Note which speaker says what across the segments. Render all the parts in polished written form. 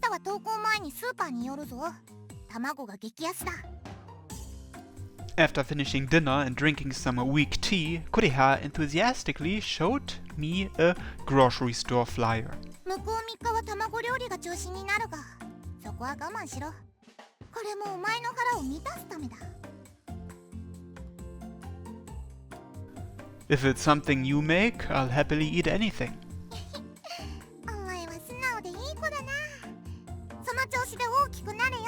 Speaker 1: 日は登校前にスーパーに寄るぞ。卵が激安だ。
Speaker 2: After finishing dinner and drinking some weak tea, Kureha enthusiastically showed me a grocery store flyer.
Speaker 1: 向こう3日は卵料理が中心になるが、そこは我慢しろ。これもお前の腹を満たすためだ。
Speaker 2: If it's something you make, I'll happily eat anything.
Speaker 1: お前は素直でいい子だな。その調子で大きくなれよ。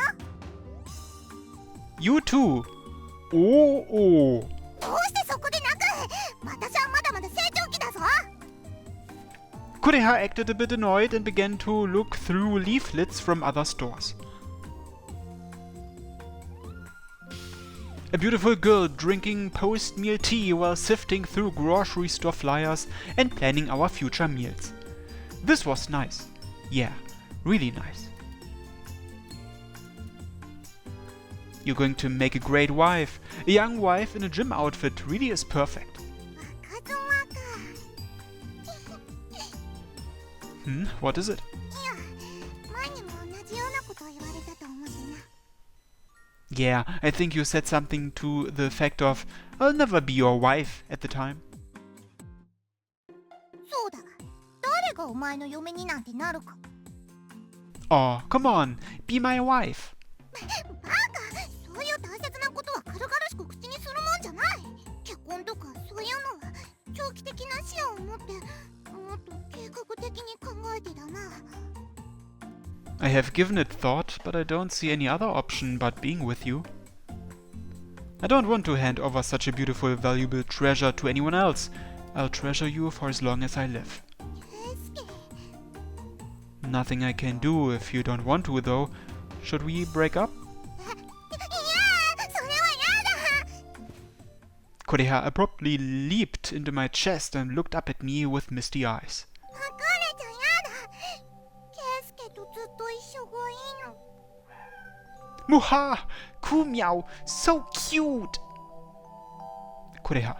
Speaker 2: You too! Oh!
Speaker 1: どうしてそこで泣く？私はまだまだ成長期だぞ。
Speaker 2: Kureha acted a bit annoyed and began to look through leaflets from other stores. A beautiful girl drinking post-meal tea while sifting through grocery store flyers and planning our future meals. This was nice. Yeah, really nice. You're going to make a great wife. A young wife in a gym outfit really is perfect. What is it? Yeah, I think you said something to the effect of, I'll never be your wife at the time.
Speaker 1: そうだ。誰がお前の嫁になんてなるか。
Speaker 2: Oh, come on, be my wife.
Speaker 1: バカ、そういう大切なことは軽々しく口にするもんじゃない。結婚とかそういうのは長期的な視野を持ってもっと計画的に考えてだな。
Speaker 2: I have given it thought, but I don't see any other option but being with you. I don't want to hand over such a beautiful, valuable treasure to anyone else. I'll treasure you for as long as I live. Nothing I can do if you don't want to, though. Should we break up? Kureha abruptly leaped into my chest and looked up at me with misty eyes. Muha! Kumeow! So cute! Kureha.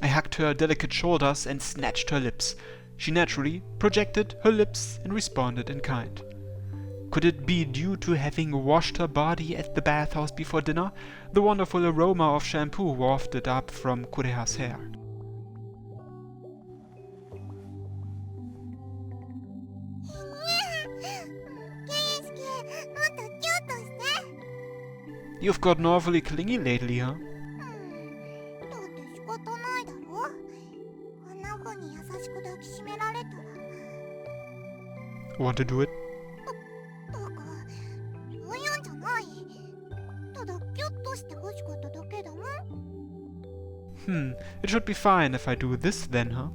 Speaker 2: I hugged her delicate shoulders and snatched her lips. She naturally projected her lips and responded in kind. Could it be due to having washed her body at the bathhouse before dinner? The wonderful aroma of shampoo wafted up from Kureha's hair. You've gotten awfully clingy lately, huh? Want to do it? It should be fine if I do this then, huh?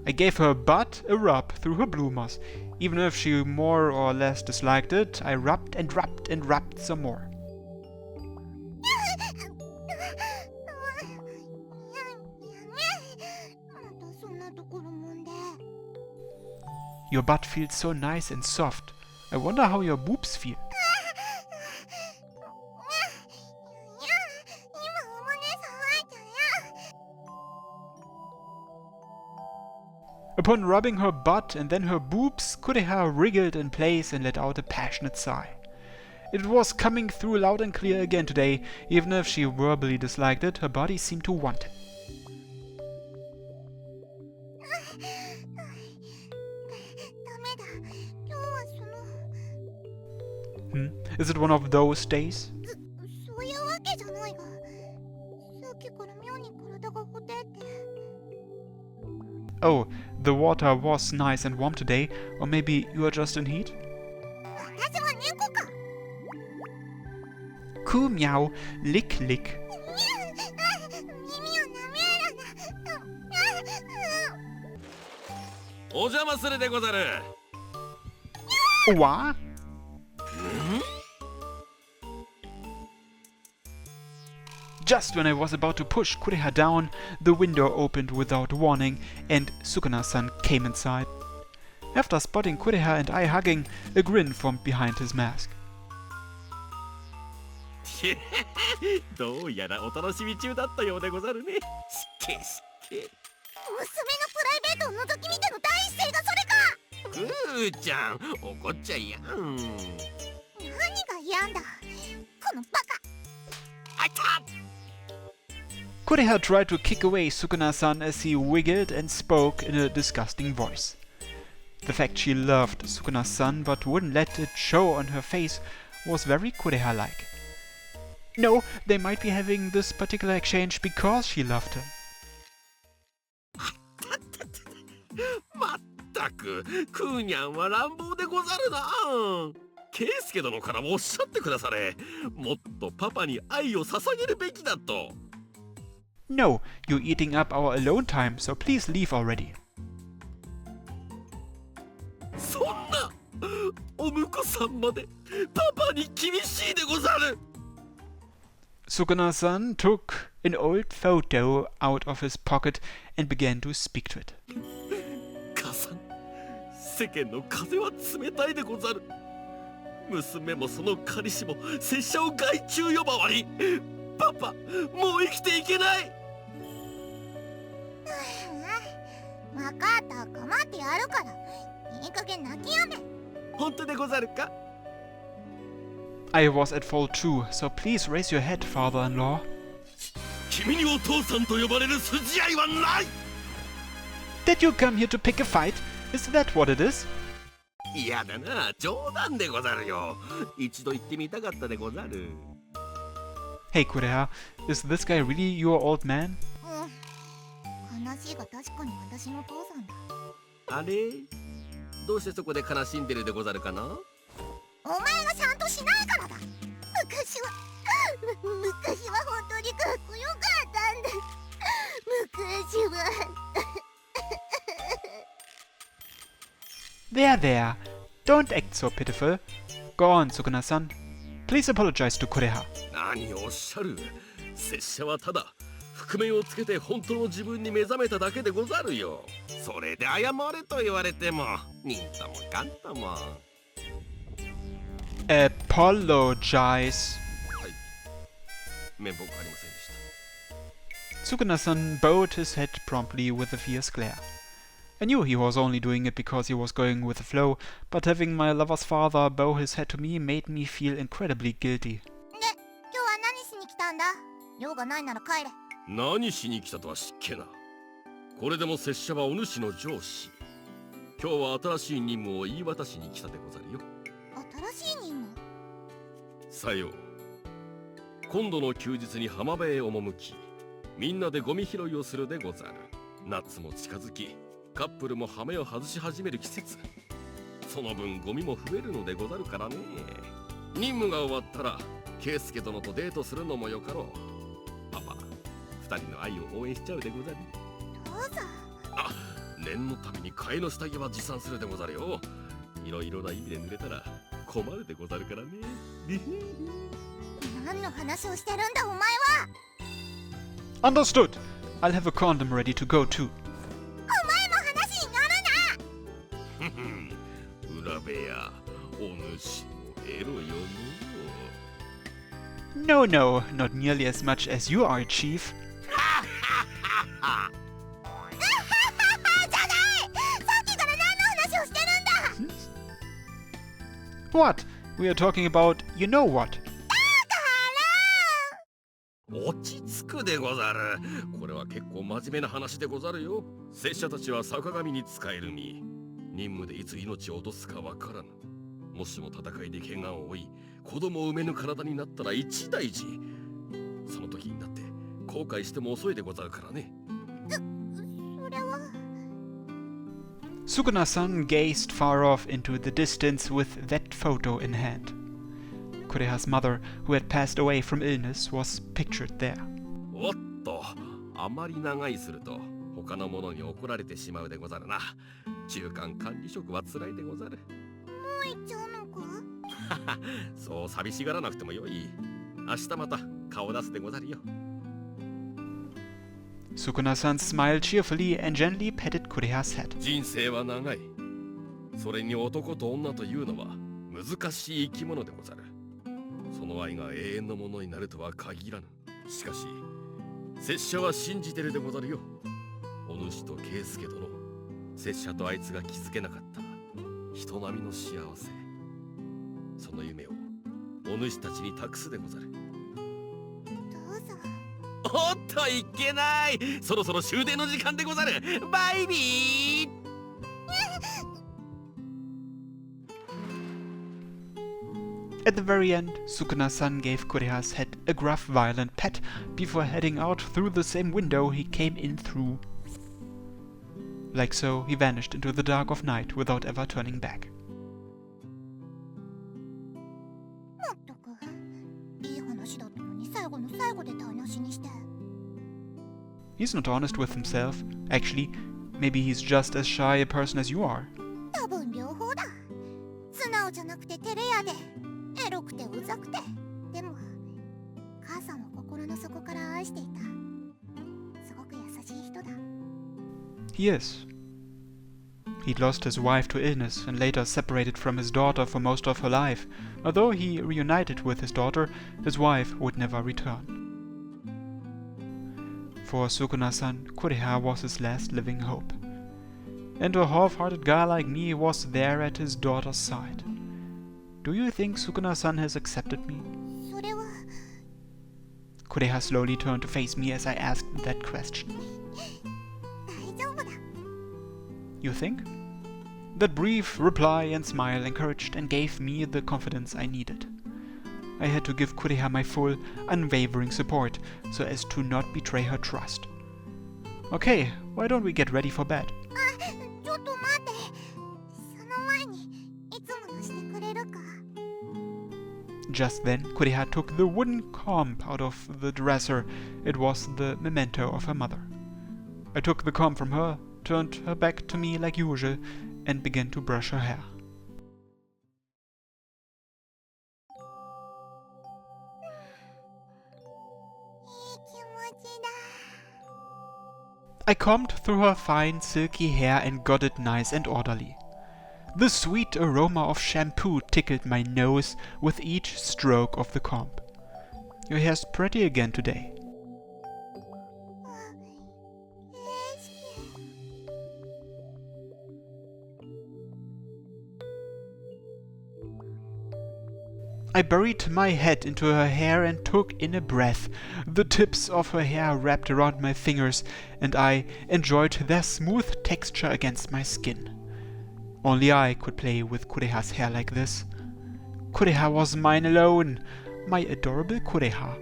Speaker 2: I gave her butt a rub through her bloomers. Even if she more or less disliked it, I rubbed and rubbed and rubbed some more. Your butt feels so nice and soft. I wonder how your boobs feel. Upon rubbing her butt and then her boobs, Kureha wriggled in place and let out a passionate sigh. It was coming through loud and clear again today. Even if she verbally disliked it, her body seemed to want it. Is it one of those days? Oh, the water was nice and warm today, or maybe you are just in heat? Coo meow, lick lick. What? Just when I was about to push Kureha down, the window opened without warning and Sukuna-san came inside. After spotting Kureha and I hugging, a grin formed behind his mask.
Speaker 3: どうやらお楽しみ中だったようでござるね。しけしけ。
Speaker 1: 娘のプライベートを覗き見ての第一声がそれか。
Speaker 3: ふーちゃん、怒っちゃいやん。
Speaker 1: 何が嫌んだ、このバカ。
Speaker 3: あいた。
Speaker 2: Kureha tried to kick away Sukuna-san as he wiggled and spoke in a disgusting voice. The fact she loved Sukuna-san but wouldn't let it show on her face was very Kureha-like. No, they might be having this particular exchange because she loved him.
Speaker 3: まったく、クーニャンは乱暴でござるな。ケイスケ殿からもおっしゃってくだされ。もっとパパに愛を捧げるべきだと。
Speaker 2: No, you're eating up our alone time, so please leave already.
Speaker 3: そんな、お婿さんまでパパに厳しいでござる。
Speaker 2: Sukuna-san took an old photo out of his pocket and began to speak to it.
Speaker 3: 母さん、世間の風は冷たいでござる。娘もその彼氏も拙者を害虫呼ばわり。パパ、もう生きていけない。
Speaker 1: 分かった、構ってやるから。いい加減泣きやめ。
Speaker 3: 本当でござるか。
Speaker 2: I was at fault too, so please raise your head, father-in-law.
Speaker 3: 君にお父さんと呼ばれる筋合いはない。
Speaker 2: Did you come here to pick a fight? Is that what it is?
Speaker 3: いやだな、冗談でござるよ。一度行ってみたかったでござる。
Speaker 2: Hey Kureha, is this guy really your old man?
Speaker 1: 悲しいが確かに私の父さんだ。
Speaker 3: あれ、どうしてそこで悲しんでるでござるかな。
Speaker 1: お前がちゃんとしないからだ。昔は本当にかっこよかったんだ。昔は。
Speaker 2: There. Don't act so pitiful. Go on, Sukuna-san. Please apologize to Kureha.
Speaker 3: 何をおっしゃる。拙者はただ覆面をつけて本当の自分に目覚めただけでござるよ。それで謝れと言われても忍ともかんとも。
Speaker 2: Apologize.
Speaker 3: はい、面目ありませんでし
Speaker 2: Sukuna-san bowed his head promptly with a fierce glare. I knew he was only doing it because he was going with the flow, but having my lover's father bow his head to me made me feel incredibly guilty.
Speaker 1: で、今日は何しに来たんだ。用がないなら帰れ。
Speaker 3: た。何しに来たとは知っけな。これでも拙者はお主の上司。今日は新しい任務を言い渡しに来たでござるよ。
Speaker 1: 新しい任務。
Speaker 3: さよう。今度の休日に浜辺へ赴き、みんなでゴミ拾いをするでござる。夏も近づき、カップルも羽目を外し始める季節。その分ゴミも増えるのでござるからね。任務が終わったら圭介殿とデートするのもよかろう。パパ、二人の愛を応援しちゃうでござる。
Speaker 1: 父さん。
Speaker 3: あ、念のために替えの下着は持参するでござるよ。いろいろな意味で濡れたら困るでござるからね。
Speaker 1: 何の話をしてるんだお前は。
Speaker 2: Understood. I'll have a condom ready to go too.
Speaker 1: お前も話に乗るな。
Speaker 3: 裏部屋、お主もエロよの。
Speaker 2: No, not nearly as much as you are, Chief.
Speaker 1: じゃない。さっきから何の話をしてるんだ。
Speaker 2: What? We are talking about you know what.
Speaker 3: 落ち着くでござる。これは結構真面目な話でござるよ。拙者たちは坂上に仕える身。任務でいつ命を落とすかわからぬ。もしも戦いで怪我を負い、子供を産めぬ体になったら一大事。その時になって後悔しても遅いでござるからね。
Speaker 1: それは。
Speaker 2: Sukuna-san gazed far off into the distance with that photo in hand. Kureha's mother, who had passed away from illness, was pictured there.
Speaker 3: おっと、あまり長居すると他の者に怒られてしまうでござるな。中間管理職は辛いでござる。
Speaker 1: もう行っちゃうのか。
Speaker 3: そう寂しがらなくてもよい。明日また顔出すでござるよ。
Speaker 2: Sukuna-san smiled cheerfully and gently patted Kureha's head.
Speaker 3: 人生は長い。それに男と女というのは難しい生き物でござる。その愛が永遠のものになるとは限らぬ。しかし拙者は信じてるでござるよ。お主と圭介殿、拙者とあいつが気づけなかった人並みの幸せ、その夢をお主たちに託すでござる。
Speaker 1: どうぞ。
Speaker 3: おっといけない、そろそろ終電の時間でござる。バイビー。
Speaker 2: At the very end, Sukuna-san gave Kureha's head a gruff, violent pat before heading out through the same window he came in through. Like so, he vanished into the dark of night without ever turning back.
Speaker 1: まったく、いい話だったのに最後の最後で台無しにして。
Speaker 2: He's not honest with himself. Actually, maybe he's just as shy a person as you are.
Speaker 1: 多分両方だ。素直じゃなくて照れ屋で、エロくてうざくて。でも、母さんを心の底から愛していた。すごく優しい人だ。
Speaker 2: He is. He'd lost his wife to illness and later separated from his daughter for most of her life. Although he reunited with his daughter, his wife would never return. For Sukuna-san, Kureha was his last living hope. And a half-hearted guy like me was there at his daughter's side. Do you think Sukuna-san has accepted me?
Speaker 1: それは。
Speaker 2: Kureha slowly turned to face me as I asked that question.
Speaker 1: 大丈夫だ。
Speaker 2: You think? That brief reply and smile encouraged and gave me the confidence I needed. I had to give Kureha my full, unwavering support so as to not betray her trust. Okay, why don't we get ready for bed?
Speaker 1: ちょっと待って。その前に、いつものしてくれるか。
Speaker 2: Just then, Kureha took the wooden comb out of the dresser. It was the memento of her mother. I took the comb from her, turned her back to me like usual, and began to brush her hair. I combed through her fine, silky hair and got it nice and orderly. The sweet aroma of shampoo tickled my nose with each stroke of the comb. Your hair's pretty again today. I buried my head into her hair and took in a breath. The tips of her hair wrapped around my fingers, and I enjoyed their smooth texture against my skin. Only I could play with Kureha's hair like this. Kureha was mine alone, my adorable Kureha.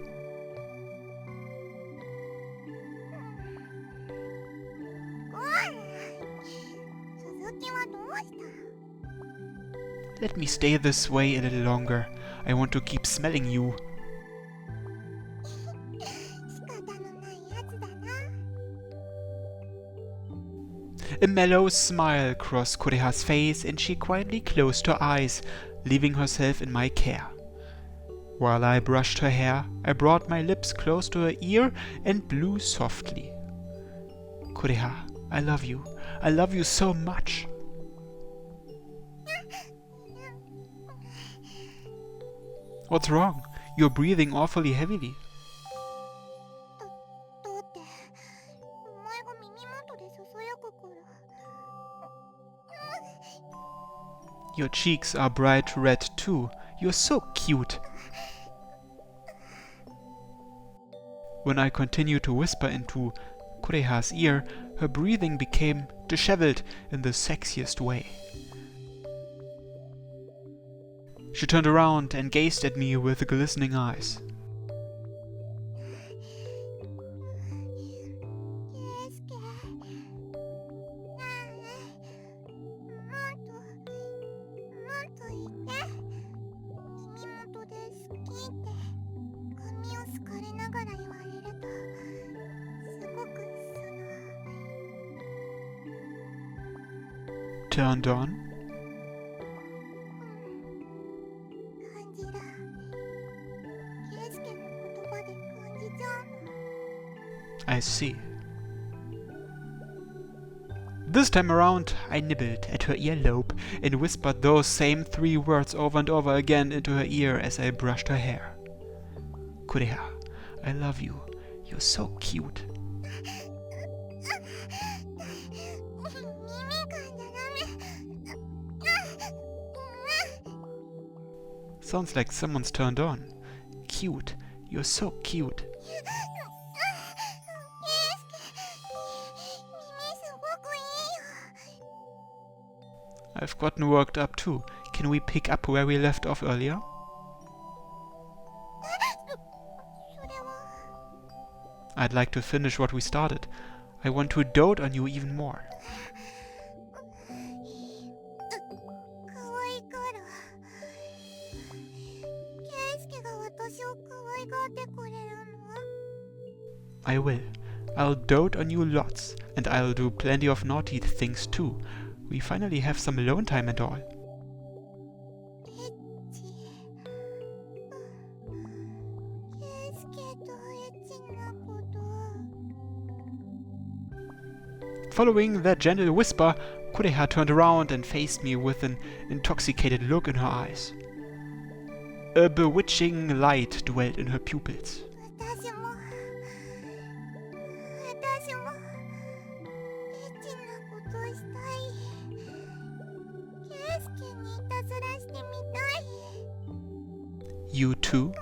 Speaker 2: Let me stay this way a little longer. I want to keep smelling you. A mellow smile crossed Kureha's face and she quietly closed her eyes, leaving herself in my care. While I brushed her hair, I brought my lips close to her ear and blew softly. Kureha, I love you. I love you so much. What's wrong? You're breathing awfully heavily. Your cheeks are bright red too. You're so cute. When I continued to whisper into Kureha's ear, her breathing became disheveled in the sexiest way. She turned around and gazed at me with glistening eyes. Turned on? I see. This time around, I nibbled at her earlobe and whispered those same 3 words over and over again into her ear as I brushed her hair. Kureha, I love you. You're so cute. Sounds like someone's turned on. Cute. You're so cute. I've gotten worked up too. Can we pick up where we left off earlier? I'd like to finish what we started. I want to dote on you even more. I will. I'll dote on you lots, and I'll do plenty of naughty things too. We finally have some alone time and all. Following that gentle whisper, Kureha turned around and faced me with an intoxicated look in her eyes. A bewitching light dwelt in her pupils. You too?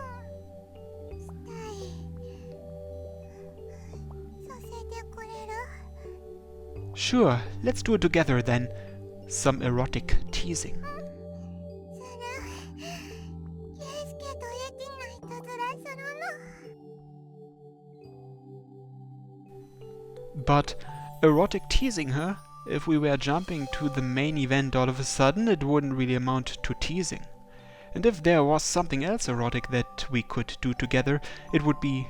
Speaker 2: Sure, let's do it together then. Some erotic teasing. But erotic teasing, huh? If we were jumping to the main event all of a sudden, it wouldn't really amount to teasing. And if there was something else erotic that we could do together, it would be...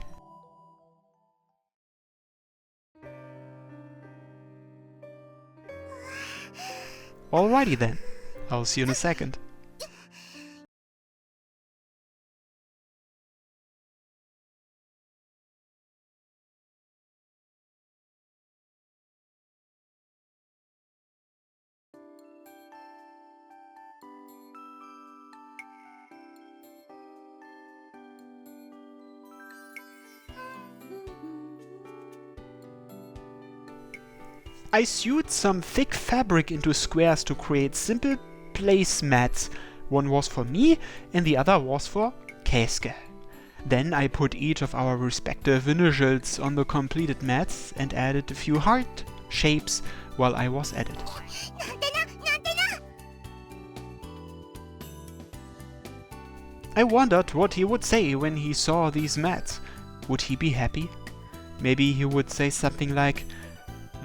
Speaker 2: Alrighty then. I'll see you in a second. I sewed some thick fabric into squares to create simple placemats. One was for me and the other was for Keisuke. Then I put each of our respective initials on the completed mats and added a few heart shapes while I was at it. I wondered what he would say when he saw these mats. Would he be happy? Maybe he would say something like,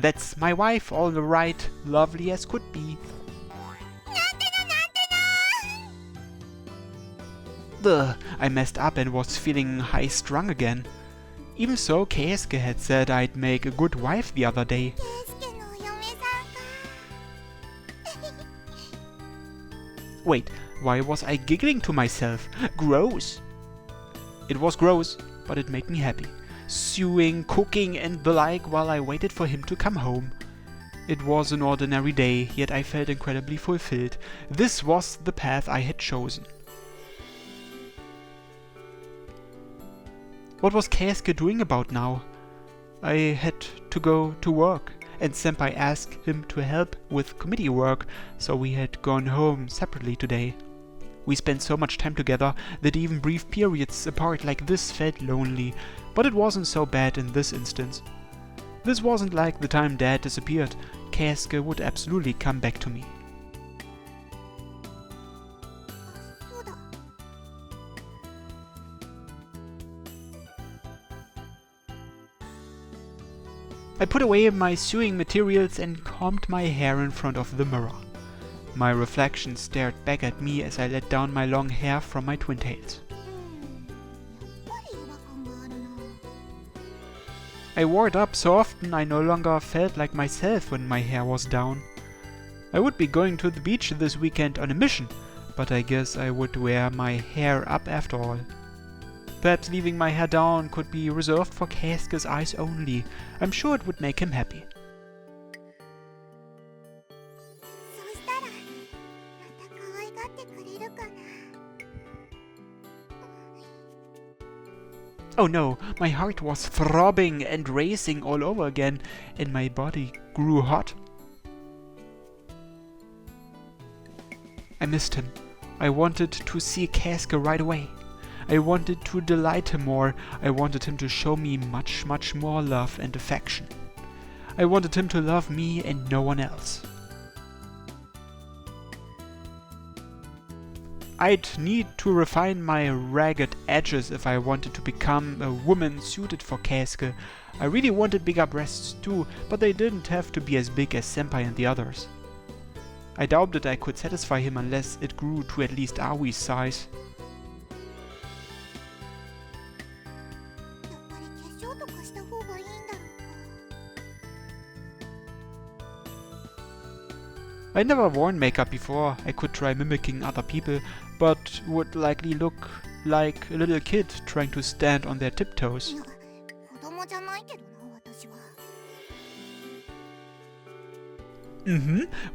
Speaker 2: "That's my wife, all right, lovely as could be." Ugh, I messed up and was feeling high-strung again. Even so, Keisuke had said I'd make a good wife the other day. Wait, why was I giggling to myself? Gross! It was gross, but it made me happy. Sewing, cooking and the like while I waited for him to come home. It was an ordinary day, yet I felt incredibly fulfilled. This was the path I had chosen. What was Keisuke doing about now? I had to go to work, and Senpai asked him to help with committee work, so we had gone home separately today. We spent so much time together that even brief periods apart like this felt lonely, but it wasn't so bad in this instance. This wasn't like the time Dad disappeared. Keisuke would absolutely come back to me. I put away my sewing materials and combed my hair in front of the mirror. My reflection stared back at me as I let down my long hair from my twin tails. I wore it up so often I no longer felt like myself when my hair was down. I would be going to the beach this weekend on a mission, but I guess I would wear my hair up after all. Perhaps leaving my hair down could be reserved for Keisuke's eyes only. I'm sure it would make him happy. Oh no, my heart was throbbing and racing all over again, and my body grew hot. I missed him. I wanted to see Keisuke right away. I wanted to delight him more. I wanted him to show me much, much more love and affection. I wanted him to love me and no one else. I'd need to refine my ragged edges if I wanted to become a woman suited for Keisuke. I really wanted bigger breasts too, but they didn't have to be as big as Senpai and the others. I doubted I could satisfy him unless it grew to at least Aoi's size.
Speaker 1: やっぱり化粧とかした方がいいんだろうか。
Speaker 2: I'd never worn makeup before. I could try mimicking other people, but would likely look like a little kid trying to stand on their tiptoes.
Speaker 1: いや、子供じゃないけどな、私は。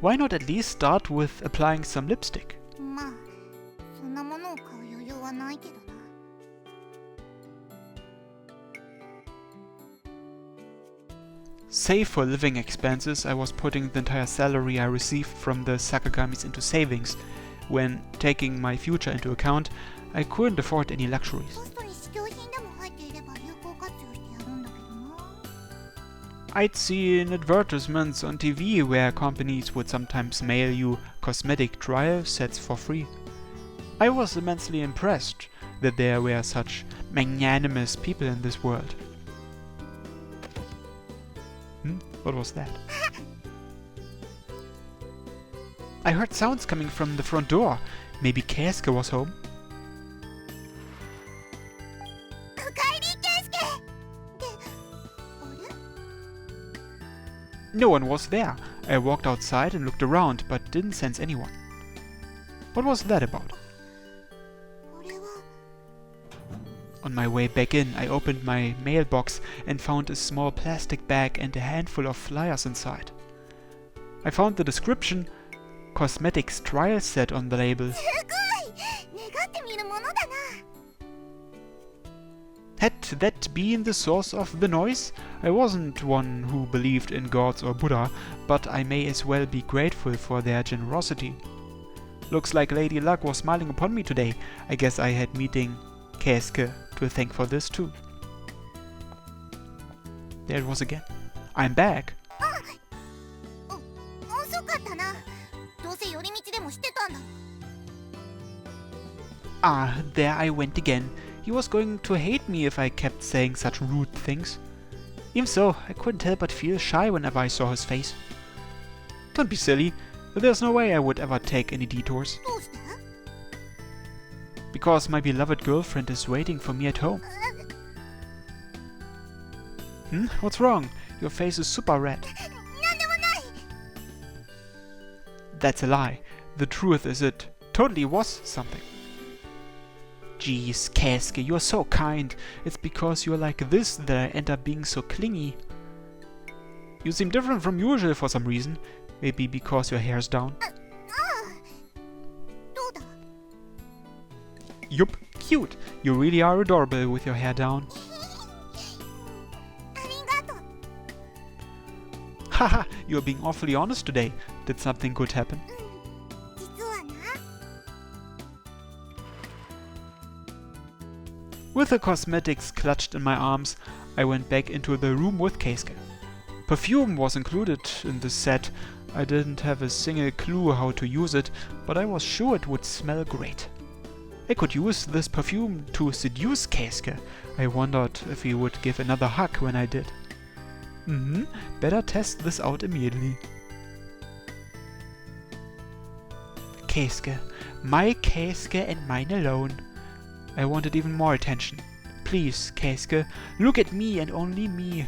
Speaker 2: Why not at least start with applying some lipstick?
Speaker 1: まあ、そんなものを買う余裕はないけどな。
Speaker 2: Save for living expenses, I was putting the entire salary I received from the Sakagamis into savings. When taking my future into account, I couldn't afford any luxuries.
Speaker 1: ポストに試供品でも入っていれば有効活用してやるんだけどな。
Speaker 2: I'd seen advertisements on TV where companies would sometimes mail you cosmetic trial sets for free. I was immensely impressed that there were such magnanimous people in this world. What was that? I heard sounds coming from the front door. Maybe Keisuke was home?
Speaker 1: おかえり、ケイスケ。で、あれ？
Speaker 2: No one was there. I walked outside and looked around, but didn't sense anyone. What was that about?
Speaker 1: これは。
Speaker 2: On my way back in, I opened my mailbox and found a small plastic bag and a handful of flyers inside. I found the description, Cosmetics Trial Set on the label.
Speaker 1: すごい！願ってみるものだな。
Speaker 2: Had that been the source of the noise? I wasn't one who believed in gods or Buddha, but I may as well be grateful for their generosity. Looks like Lady Luck was smiling upon me today. I guess I had meeting Keisuke to thank for this too. There it was again. I'm back.
Speaker 1: 遅かったな。どうせ寄り道でもしてたんだろ。
Speaker 2: Ah, there I went again. He was going to hate me if I kept saying such rude things. Even so, I couldn't help but feel shy whenever I saw his face. Don't be silly. There's no way I would ever take any detours.
Speaker 1: どうして？
Speaker 2: Because my beloved girlfriend is waiting for me at home. What's wrong? Your face is super red.
Speaker 1: なんでもない。
Speaker 2: That's a lie. The truth is it totally was something. Jeez, Keisuke, you're so kind. It's because you're like this that I end up being so clingy. You seem different from usual for some reason. Maybe because your hair's down.
Speaker 1: ああ。どうだ？
Speaker 2: Yup, cute. You really are adorable with your hair down.
Speaker 1: ありがとう。
Speaker 2: Haha, you're being awfully honest today. Did something good happen?
Speaker 1: 実はな。
Speaker 2: With the cosmetics clutched in my arms, I went back into the room with Keisuke. Perfume was included in the set. I didn't have a single clue how to use it, but I was sure it would smell great. I could use this perfume to seduce Keisuke. I wondered if he would give another hug when I did. Better test this out immediately. Keisuke. My Keisuke and mine alone. I wanted even more attention. Please, Keisuke, look at me and only me.